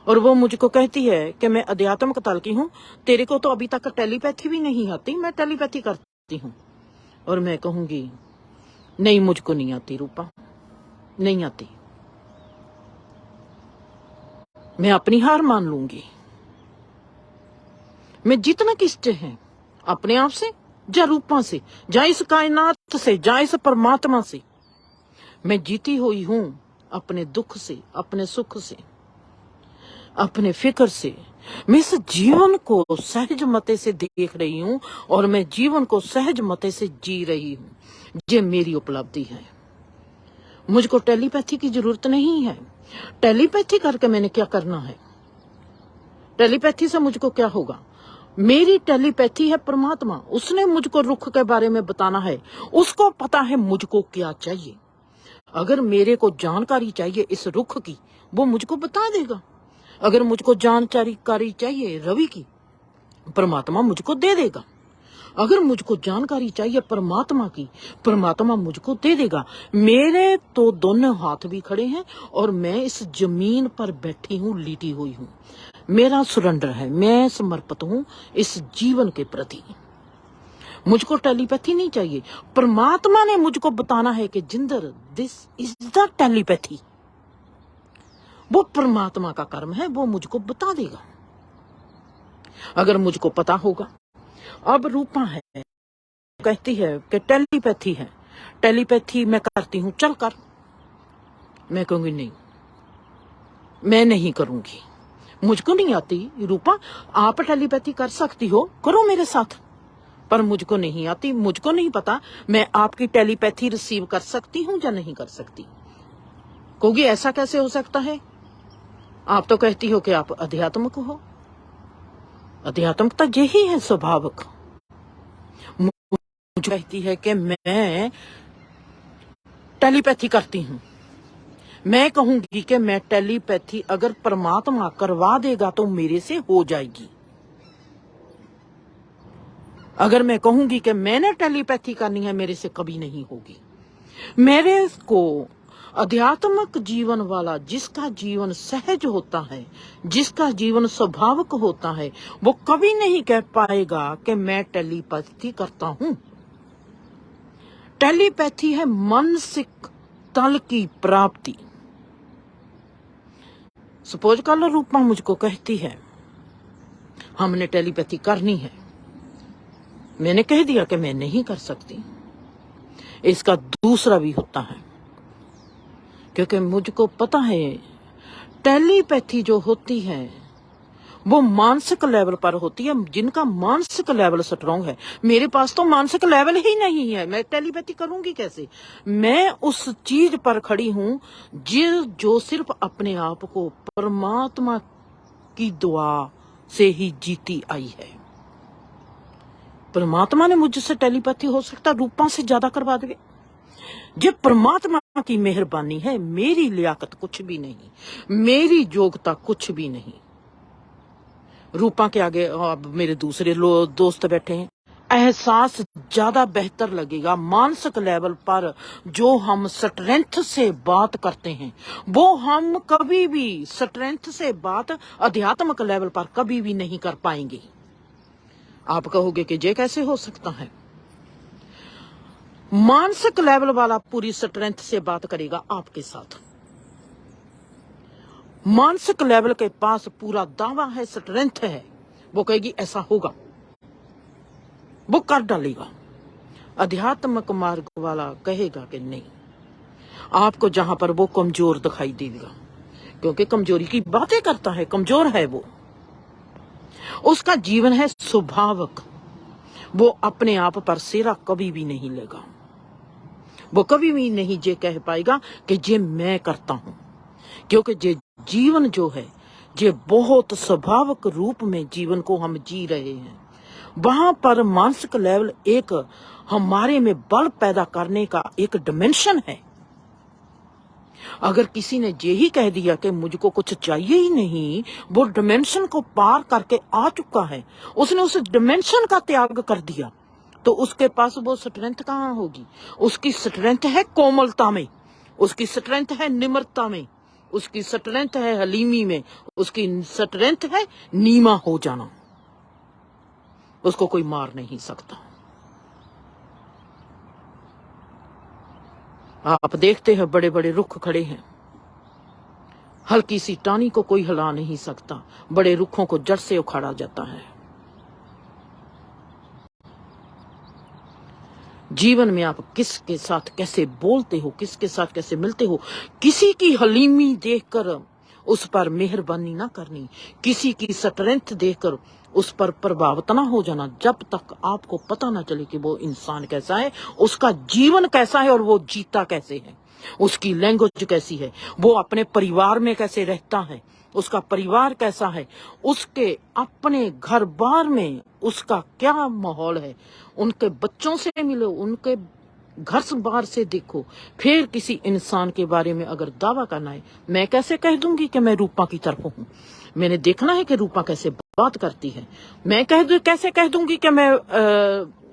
S1: और वो मुझको कहती है कि मैं अध्यात्मक तल की हूं, तेरे को तो अभी तक टेलीपैथी भी नहीं आती, मैं टेलीपैथी करती हूं। और मैं कहूंगी नहीं, मुझको नहीं आती रूपा, नहीं आती, मैं अपनी हार मान लूंगी। मैं जितना किस्ते हैं अपने आप से, जा रूपा से, जा इस कायनात से, जा इस परमात्मा से, मैं जीती हुई हूं अपने दुख से, अपने सुख से, अपने फिक्र से। मैं इस जीवन को सहज मते से देख रही हूं और मैं जीवन को सहज मते से जी रही हूं। ये मेरी उपलब्धि है। मुझको टेलीपैथी की जरूरत नहीं है। टेलीपैथी करके मैंने क्या करना है? टेलीपैथी से मुझको क्या होगा? मेरी टेलीपैथी है परमात्मा, उसने मुझको रुख के बारे में बताना है, उसको पता है मुझको क्या चाहिए। अगर मेरे को जानकारी चाहिए इस रुख की, वो मुझको बता देगा। अगर मुझको जानकारी चाहिए रवि की, परमात्मा मुझको दे देगा। अगर मुझको जानकारी चाहिए परमात्मा की, परमात्मा मुझको दे देगा। मेरे तो दोनों हाथ भी खड़े हैं और मैं इस जमीन पर बैठी हूं, लेटी हुई हूं। मेरा सरेंडर है, मैं समर्पित हूं इस जीवन के प्रति। मुझको टेलीपैथी नहीं चाहिए। परमात्मा ने मुझको बताना है कि Jinder this is the telepathy. वो परमात्मा का कर्म है, वो मुझको बता देगा अगर मुझको पता होगा। अब रूपा है, कहती है कि टेलीपैथी है, टेलीपैथी मैं करती हूं, चल कर। मैं कहूंगी नहीं, मैं नहीं करूंगी, मुझको नहीं आती। रूपा आप टेलीपैथी कर सकती हो, करो मेरे साथ, पर मुझको नहीं आती, मुझको नहीं पता मैं आपकी टेलीपैथी रिसीव कर सकती हूं या नहीं कर सकती। कहोगी ऐसा कैसे हो सकता है? आप तो कहती हो कि आप अध्यात्मक हो। अध्यात्मकता यही है, स्वाभाविक। मुझे कहती है कि मैं टेलीपैथी करती हूं। मैं कहूंगी कि मैं टेलीपैथी अगर परमात्मा करवा देगा तो मेरे से हो जाएगी। अगर मैं कहूंगी कि मैंने टेलीपैथी करनी है, मेरे से कभी नहीं होगी। मेरे को अध्यात्मक जीवन वाला, जिसका जीवन सहज होता है, जिसका जीवन स्वाभाविक होता है, वो कभी नहीं कह पाएगा कि मैं टेलीपैथी करता हूं। टेलीपैथी है मानसिक तल की प्राप्ति। सपोज कर लो रूपा मुझको कहती है हमने टेलीपैथी करनी है, मैंने कह दिया कि मैं नहीं कर सकती। इसका दूसरा भी होता है, क्योंकि मुझको पता है टेलीपैथी जो होती है वो मानसिक लेवल पर होती है, जिनका मानसिक लेवल स्ट्रांग है। मेरे पास तो मानसिक लेवल ही नहीं है, मैं टेलीपैथी करूंगी कैसे? मैं उस चीज पर खड़ी हूं जो सिर्फ अपने आप को परमात्मा की दुआ से ही जीती आई है। परमात्मा ने मुझसे टेलीपैथी हो सकता रूपा से ज्यादा करवा दे। ये परमात्मा की मेहरबानी है, मेरी लियाकत कुछ भी नहीं, मेरी योग्यता कुछ भी नहीं। रूपा के आगे अब मेरे दूसरे दोस्त बैठे हैं। एहसास ज्यादा बेहतर लगेगा मानसिक लेवल पर। जो हम स्ट्रेंथ से बात करते हैं वो हम कभी भी स्ट्रेंथ से बात अध्यात्मक लेवल पर कभी भी नहीं कर पाएंगे। आप कहोगे कि ये कैसे हो सकता है? मानसिक लेवल वाला पूरी स्ट्रेंथ से बात करेगा आपके साथ। मानसिक लेवल के पास पूरा दावा है, स्ट्रेंथ है, वो कहेगी ऐसा होगा, वो कर डालेगा। अध्यात्मक मार्ग वाला कहेगा कि नहीं। आपको जहां पर वो कमजोर दिखाई देगा, क्योंकि कमजोरी की बातें करता है, कमजोर है वो, उसका जीवन है स्वाभाविक, वो अपने आप पर सेरा कभी भी नहीं लेगा। वो कभी भी नहीं ये कह पाएगा कि ये मैं करता हूं, क्योंकि ये जीवन जो है ये बहुत स्वाभाविक रूप में जीवन को हम जी रहे हैं। वहां पर मानसिक लेवल एक हमारे में बल पैदा करने का एक डिमेंशन है। अगर किसी ने ये ही कह दिया कि मुझको कुछ चाहिए ही नहीं, वो डिमेंशन को पार करके आ चुका है, उसने उस डिमेंशन का त्याग कर दिया, तो उसके पास वो स्ट्रेंथ कहाँ होगी? उसकी स्ट्रेंथ है कोमलता में, उसकी स्ट्रेंथ है निम्रता में, उसकी स्ट्रेंथ है हलीमी में, उसकी स्ट्रेंथ है नीमा हो जाना। उसको कोई मार नहीं सकता। आप देखते हैं बड़े बड़े रुख खड़े हैं, हल्की सी टानी को कोई हिला नहीं सकता, बड़े रुखों को जड़ से उखाड़ा जाता है। जीवन में आप किसके साथ कैसे बोलते हो, किसके साथ कैसे मिलते हो, किसी की हलीमी देखकर उस पर मेहरबानी ना करनी, किसी की स्ट्रेंथ देखकर उस पर प्रभावित ना हो जाना, जब तक आपको पता ना चले कि वो इंसान कैसा है, उसका जीवन कैसा है और वो जीता कैसे है, उसकी लैंग्वेज कैसी है, वो अपने परिवार में कैसे रहता है, उसका परिवार कैसा है, उसके अपने घर बार में उसका क्या माहौल है, उनके बच्चों से मिलो, उनके घर बार से देखो, फिर किसी इंसान के बारे में अगर दावा करना है, मैं कैसे कह दूंगी कि मैं रूपा की तरफ हूँ? मैंने देखना है कि रूपा कैसे बात करती है। मैं कैसे कह दूंगी कि मैं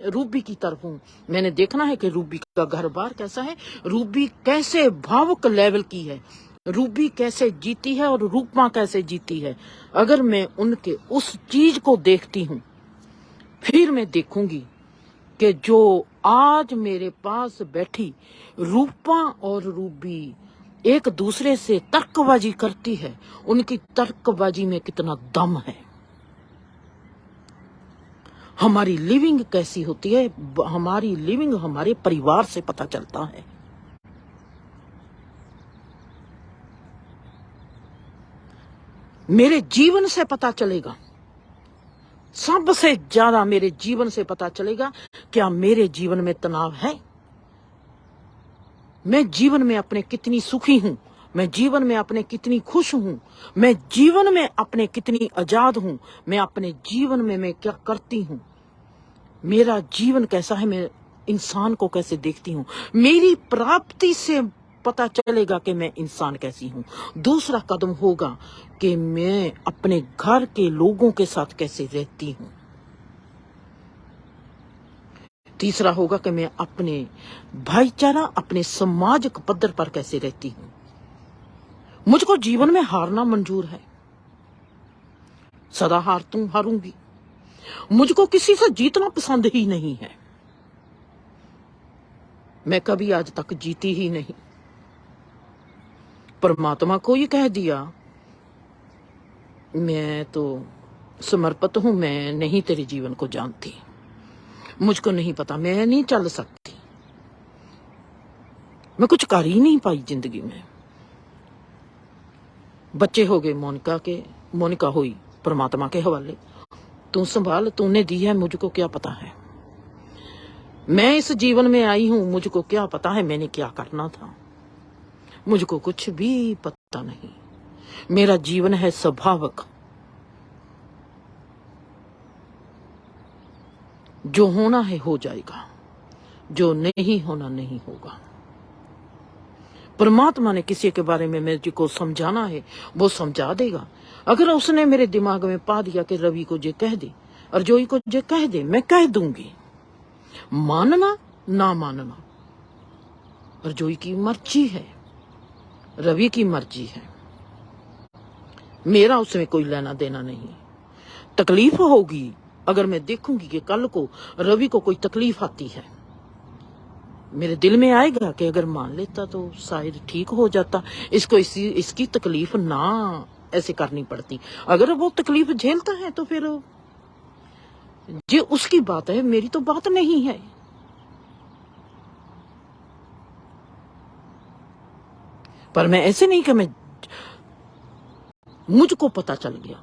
S1: रूबी की तरफ हूँ? मैंने देखना है कि रूबी का घर बार कैसा है, रूबी कैसे भावुक लेवल की है, रूबी कैसे जीती है और रूपा कैसे जीती है। अगर मैं उनके उस चीज को देखती हूँ, फिर मैं देखूंगी कि जो आज मेरे पास बैठी रूपा और रूबी एक दूसरे से तर्कबाजी करती है, उनकी तर्कबाजी में कितना दम है। हमारी लिविंग कैसी होती है, हमारी लिविंग हमारे परिवार से पता चलता है। मेरे जीवन से पता चलेगा, सबसे ज्यादा मेरे जीवन से पता चलेगा क्या मेरे जीवन में तनाव है, मैं जीवन में अपने कितनी सुखी हूं, मैं जीवन में अपने कितनी खुश हूं, मैं जीवन में अपने कितनी आजाद हूं, मैं अपने जीवन में मैं क्या करती हूं, मेरा जीवन कैसा है, मैं इंसान को कैसे देखती हूं। मेरी प्राप्ति से पता चलेगा कि मैं इंसान कैसी हूं। दूसरा कदम होगा कि मैं अपने घर के लोगों के साथ कैसे रहती हूं। तीसरा होगा कि मैं अपने भाईचारा, अपने सामाजिक पद्धर पर कैसे रहती हूं। मुझको जीवन में हारना मंजूर है, सदा हारूंगी। मुझको किसी से जीतना पसंद ही नहीं है, मैं कभी आज तक जीती ही नहीं। परमात्मा को ये कह दिया, मैं तो समर्पित हूं, मैं नहीं तेरे जीवन को जानती, मुझको नहीं पता, मैं नहीं चल सकती, मैं कुछ कर ही नहीं पाई जिंदगी में। बच्चे हो गए मोनिका के, मोनिका हुई परमात्मा के हवाले, तू संभाल, तूने दी है, मुझको क्या पता है। मैं इस जीवन में आई हूं, मुझको क्या पता है मैंने क्या करना था, मुझको कुछ भी पता नहीं। मेरा जीवन है स्वाभाविक, जो होना है हो जाएगा, जो नहीं होना नहीं होगा। परमात्मा ने किसी के बारे में मेरे को समझाना है, वो समझा देगा। अगर उसने मेरे दिमाग में पा दिया कि रवि को जे कह दे और जोई को जे कह दे, मैं कह दूंगी, मानना ना मानना और जोई की मर्जी है, रवि की मर्जी है, मेरा उसमें कोई लेना देना नहीं। तकलीफ होगी अगर मैं देखूंगी कि कल को रवि को कोई तकलीफ आती है, मेरे दिल में आएगा कि अगर मान लेता तो शायद ठीक हो जाता, इसको इसकी तकलीफ ना ऐसे करनी पड़ती। अगर वो तकलीफ झेलता है तो फिर ये उसकी बात है, मेरी तो बात नहीं है। पर मैं ऐसे नहीं कि मैं, मुझको पता चल गया,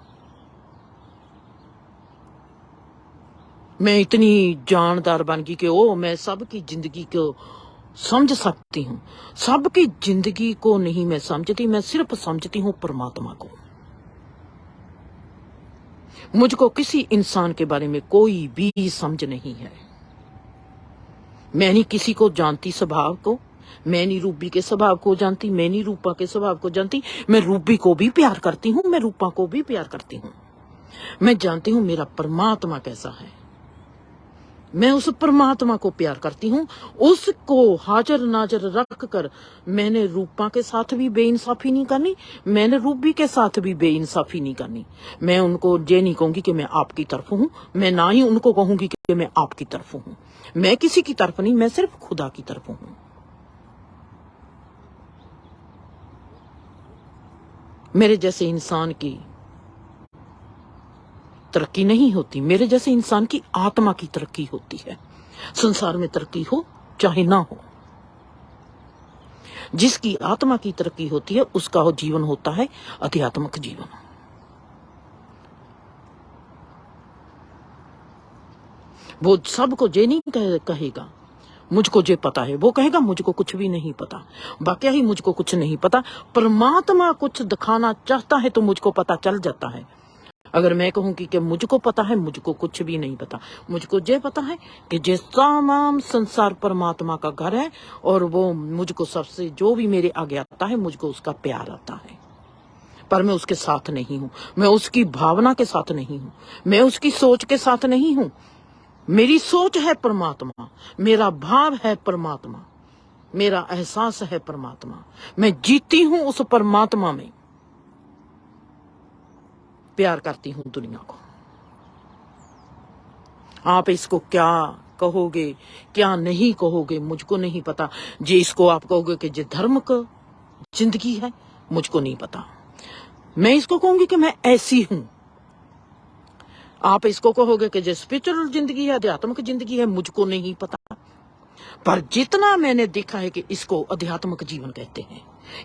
S1: मैं इतनी जानदार बन गई कि ओ मैं सबकी जिंदगी को समझ सकती हूँ। सबकी जिंदगी को नहीं मैं समझती, मैं सिर्फ समझती हूँ परमात्मा को। मुझको किसी इंसान के बारे में कोई भी समझ नहीं है। मैं नहीं किसी को जानती स्वभाव को, मैं नहीं रूबी के स्वभाव को जानती, मैं नहीं रूपा के स्वभाव को जानती। मैं रूबी को भी प्यार करती हूँ, मैं रूपा को भी प्यार करती हूँ। मैं जानती हूँ मेरा परमात्मा कैसा है। मैं उस परमात्मा को प्यार करती हूँ। उसको हाजिर नाजर रख कर मैंने रूपा के साथ भी बेइंसाफी नहीं करनी, मैंने रूबी के साथ भी बेइंसाफी नहीं करनी। मैं उनको ये नहीं कहूंगी कि मैं आपकी तरफ हूँ, मैं ना ही उनको कहूंगी कि मैं आपकी तरफ हूँ। मैं किसी की तरफ नहीं, मैं सिर्फ खुदा की तरफ हूँ। मेरे जैसे इंसान की तरक्की नहीं होती, मेरे जैसे इंसान की आत्मा की तरक्की होती है। संसार में तरक्की हो चाहे ना हो, जिसकी आत्मा की तरक्की होती है उसका जीवन होता है आध्यात्मिक जीवन। वो सबको ये नहीं कहेगा मुझको जे पता है, वो कहेगा मुझको कुछ भी नहीं पता। वाकया ही मुझको कुछ नहीं पता। परमात्मा कुछ दिखाना चाहता है तो मुझको पता चल जाता है। अगर मैं कहूंगी कि मुझको पता है, मुझको कुछ भी नहीं पता। मुझको ये पता है कि जे तमाम संसार परमात्मा का घर है और वो मुझको सबसे जो भी मेरे आगे आता है मुझको उसका प्यार आता है। पर मैं उसके साथ नहीं हूँ, मैं उसकी भावना के साथ नहीं हूँ, मैं उसकी सोच के साथ नहीं हूँ। मेरी सोच है परमात्मा, मेरा भाव है परमात्मा, मेरा एहसास है परमात्मा। मैं जीती हूँ उस परमात्मा में, प्यार करती हूँ दुनिया को। आप इसको क्या कहोगे क्या नहीं कहोगे मुझको नहीं पता। जे इसको आप कहोगे कि जे धर्म का जिंदगी है, मुझको नहीं पता। मैं इसको कहूंगी कि मैं ऐसी हूं। आप इसको कहोगे कि जे स्पिरिचुअल जिंदगी है, आध्यात्मिक जिंदगी है, मुझको नहीं पता। पर जितना मैंने देखा है कि इसको आध्यात्मिक जीवन कहते हैं,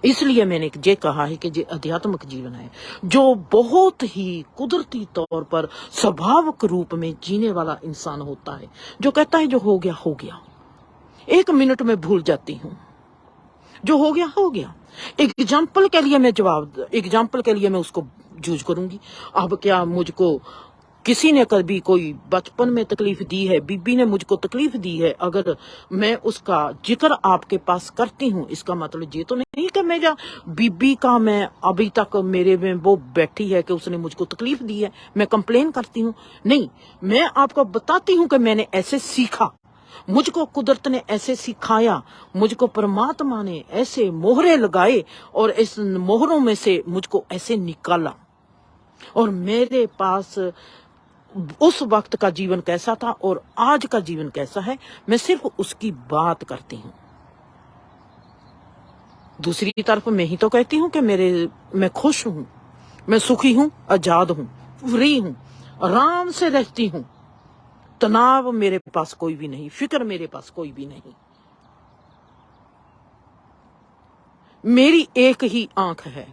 S1: इसलिए मैंने ये कहा है कि ये आध्यात्मिक जीवन है, जो बहुत ही कुदरती तौर पर स्वाभाविक रूप में जीने वाला इंसान होता है, जो कहता है जो हो गया हो गया, 1 मिनट में भूल जाती हूँ, जो हो गया हो गया। एग्जाम्पल के लिए मैं उसको जूझ करूंगी। अब क्या मुझको किसी ने कभी कोई बचपन में तकलीफ दी है, बीबी ने मुझको तकलीफ दी है, अगर मैं उसका जिक्र आपके पास करती हूँ, इसका मतलब ये तो नहीं कि मेरा बीबी का मैं अभी तक मेरे में वो बैठी है कि उसने मुझको तकलीफ दी है, मैं कंप्लेन करती हूँ। नहीं, मैं आपको बताती हूँ कि मैंने ऐसे सीखा, मुझको कुदरत ने ऐसे सिखाया, मुझको परमात्मा ने ऐसे मोहरे लगाए और इस मोहरों में से मुझको ऐसे निकाला। और मेरे पास उस वक्त का जीवन कैसा था और आज का जीवन कैसा है, मैं सिर्फ उसकी बात करती हूँ। दूसरी तरफ मैं ही तो कहती हूँ कि मैं खुश हूँ, मैं सुखी हूँ, आजाद हूँ, फ्री हूँ, आराम से रहती हूँ। तनाव मेरे पास कोई भी नहीं, फिक्र मेरे पास कोई भी नहीं। मेरी एक ही आंख है।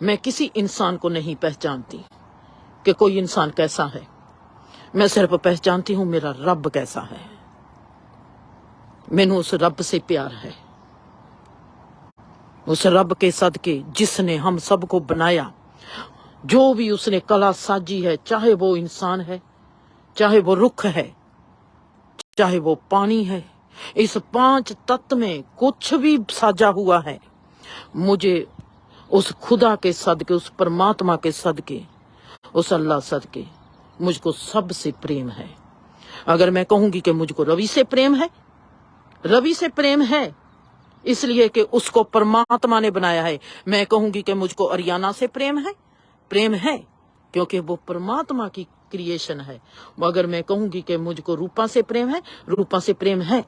S1: मैं किसी इंसान को नहीं पहचानती कि कोई इंसान कैसा है, मैं सिर्फ पहचानती हूं मेरा रब कैसा है। मैंने उस रब से प्यार है, उस रब के सदके जिसने हम सबको बनाया, जो भी उसने कला साजी है, चाहे वो इंसान है, चाहे वो रुख है, चाहे वो पानी है, इस 5 तत्व में कुछ भी साजा हुआ है, मुझे उस खुदा के सदके, उस परमात्मा के सदके, उस अल्लाह सदके मुझको सबसे प्रेम है। अगर मैं कहूंगी कि मुझको रवि से प्रेम है, रवि से प्रेम है इसलिए कि उसको परमात्मा ने बनाया है। मैं कहूंगी कि मुझको अरियाना से प्रेम है क्योंकि वो परमात्मा की क्रिएशन है। अगर मैं कहूंगी कि मुझको रूपा से प्रेम है, रूपा से प्रेम है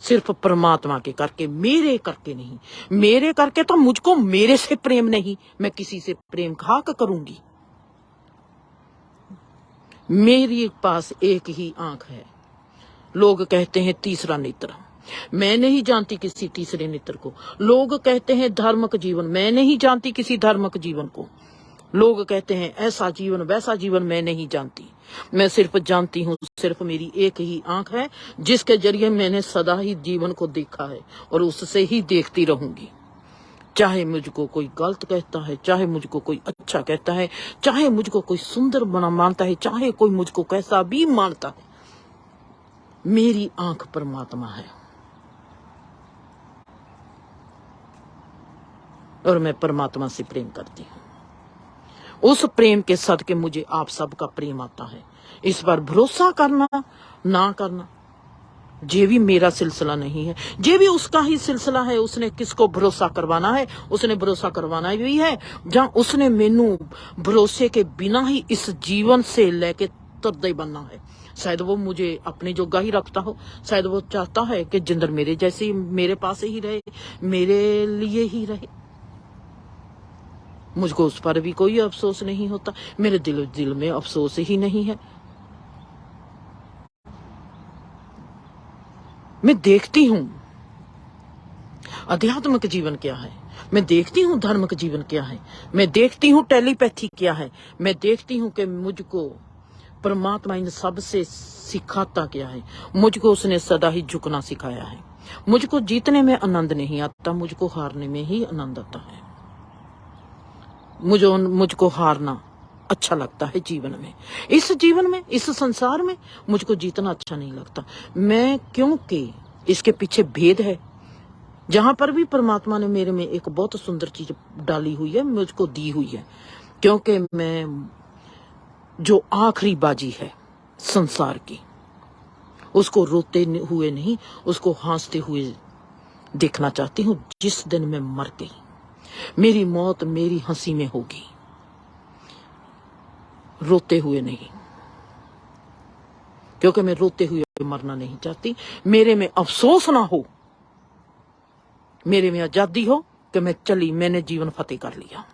S1: सिर्फ परमात्मा के करके, मेरे करके नहीं। मेरे करके तो मुझको मेरे से प्रेम नहीं, मैं किसी से प्रेम खा कर करूंगी। मेरे पास एक ही आंख है। लोग कहते हैं तीसरा नेत्र, मैं नहीं जानती किसी तीसरे नेत्र को। लोग कहते हैं धार्मिक जीवन, मैं नहीं जानती किसी धार्मिक जीवन को। लोग कहते हैं ऐसा जीवन वैसा जीवन, मैं नहीं जानती। मैं सिर्फ जानती हूँ, सिर्फ मेरी एक ही आंख है जिसके जरिए मैंने सदा ही जीवन को देखा है और उससे ही देखती रहूंगी। चाहे मुझको कोई गलत कहता है, चाहे मुझको कोई अच्छा कहता है, चाहे मुझको कोई सुंदर बना मानता है, चाहे कोई मुझको कैसा भी मानता है, मेरी आंख परमात्मा है और मैं परमात्मा से प्रेम करती हूँ। उस प्रेम के सदके मुझे आप सबका प्रेम आता है। इस पर भरोसा करना ना करना ये भी मेरा सिलसिला नहीं है, ये भी उसका ही सिलसिला है। उसने किसको भरोसा करवाना है, उसने भरोसा करवाना भी है जहां उसने मैनू भरोसे के बिना ही इस जीवन से लेके तरदे बनना है। शायद वो मुझे अपने जोगा ही रखता हो, शायद वो चाहता है कि जिंदर मेरे जैसे मेरे पास ही रहे, मेरे लिए ही रहे। मुझको उस पर भी कोई अफसोस नहीं होता, मेरे दिल में अफसोस ही नहीं है। मैं देखती हूं आध्यात्मिक जीवन क्या है, मैं देखती हूँ धर्म का जीवन क्या है, मैं देखती हूँ टेलीपैथी क्या है, मैं देखती हूँ कि मुझको परमात्मा इन सब से सिखाता क्या है। मुझको उसने सदा ही झुकना सिखाया है। मुझको जीतने में आनंद नहीं आता, मुझको हारने में ही आनंद आता है। मुझको हारना अच्छा लगता है जीवन में, इस जीवन में, इस संसार में मुझको जीतना अच्छा नहीं लगता। मैं क्योंकि इसके पीछे भेद है। जहां पर भी परमात्मा ने मेरे में एक बहुत सुंदर चीज डाली हुई है, मुझको दी हुई है, क्योंकि मैं जो आखिरी बाजी है संसार की, उसको रोते हुए नहीं, उसको हंसते हुए देखना चाहती हूँ। जिस दिन मैं मर गई, मेरी मौत मेरी हंसी में होगी, रोते हुए नहीं, क्योंकि मैं रोते हुए मरना नहीं चाहती। मेरे में अफसोस ना हो, मेरे में आजादी हो कि मैं चली, मैंने जीवन फतेह कर लिया।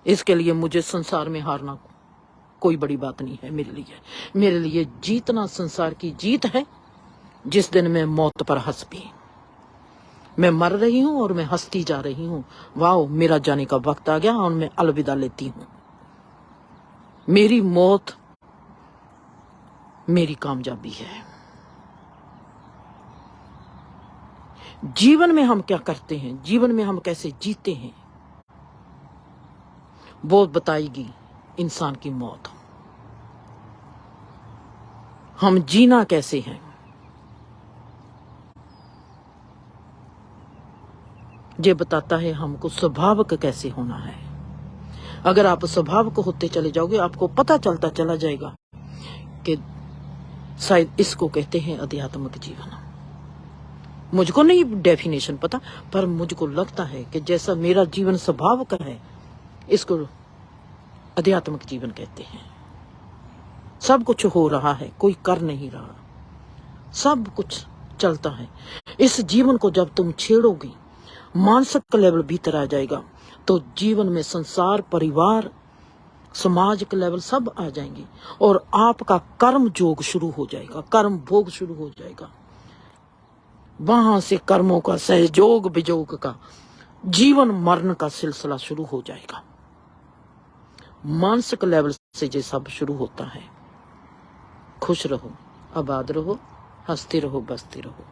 S1: इसके लिए मुझे संसार में हारना कोई बड़ी बात नहीं है मेरे लिए जीतना संसार की जीत है। जिस दिन मैं मौत पर हंस भी, मैं मर रही हूं और मैं हंसती जा रही हूं, वाओ मेरा जाने का वक्त आ गया और मैं अलविदा लेती हूं। मेरी मौत मेरी कामयाबी है। जीवन में हम क्या करते हैं, जीवन में हम कैसे जीते हैं, वो बताएगी इंसान की मौत। हम जीना कैसे हैं, ये बताता है हमको स्वभाव का कैसे होना है। अगर आप स्वभाव को होते चले जाओगे, आपको पता चलता चला जाएगा कि शायद इसको कहते हैं आध्यात्मिक जीवन। मुझको नहीं डेफिनेशन पता, पर मुझको लगता है कि जैसा मेरा जीवन स्वभाव का है, इसको आध्यात्मिक जीवन कहते हैं। सब कुछ हो रहा है, कोई कर नहीं रहा, सब कुछ चलता है। इस जीवन को जब तुम छेड़ोगी, मानसिक लेवल भीतर आ जाएगा, तो जीवन में संसार, परिवार, समाज के लेवल सब आ जाएंगे और आपका कर्म योग शुरू हो जाएगा, कर्म भोग शुरू हो जाएगा। वहां से कर्मों का सहयोग वियोग का जीवन मरण का सिलसिला शुरू हो जाएगा। मानसिक लेवल से ये सब शुरू होता है। खुश रहो, आबाद रहो, हंसते रहो, बसते रहो।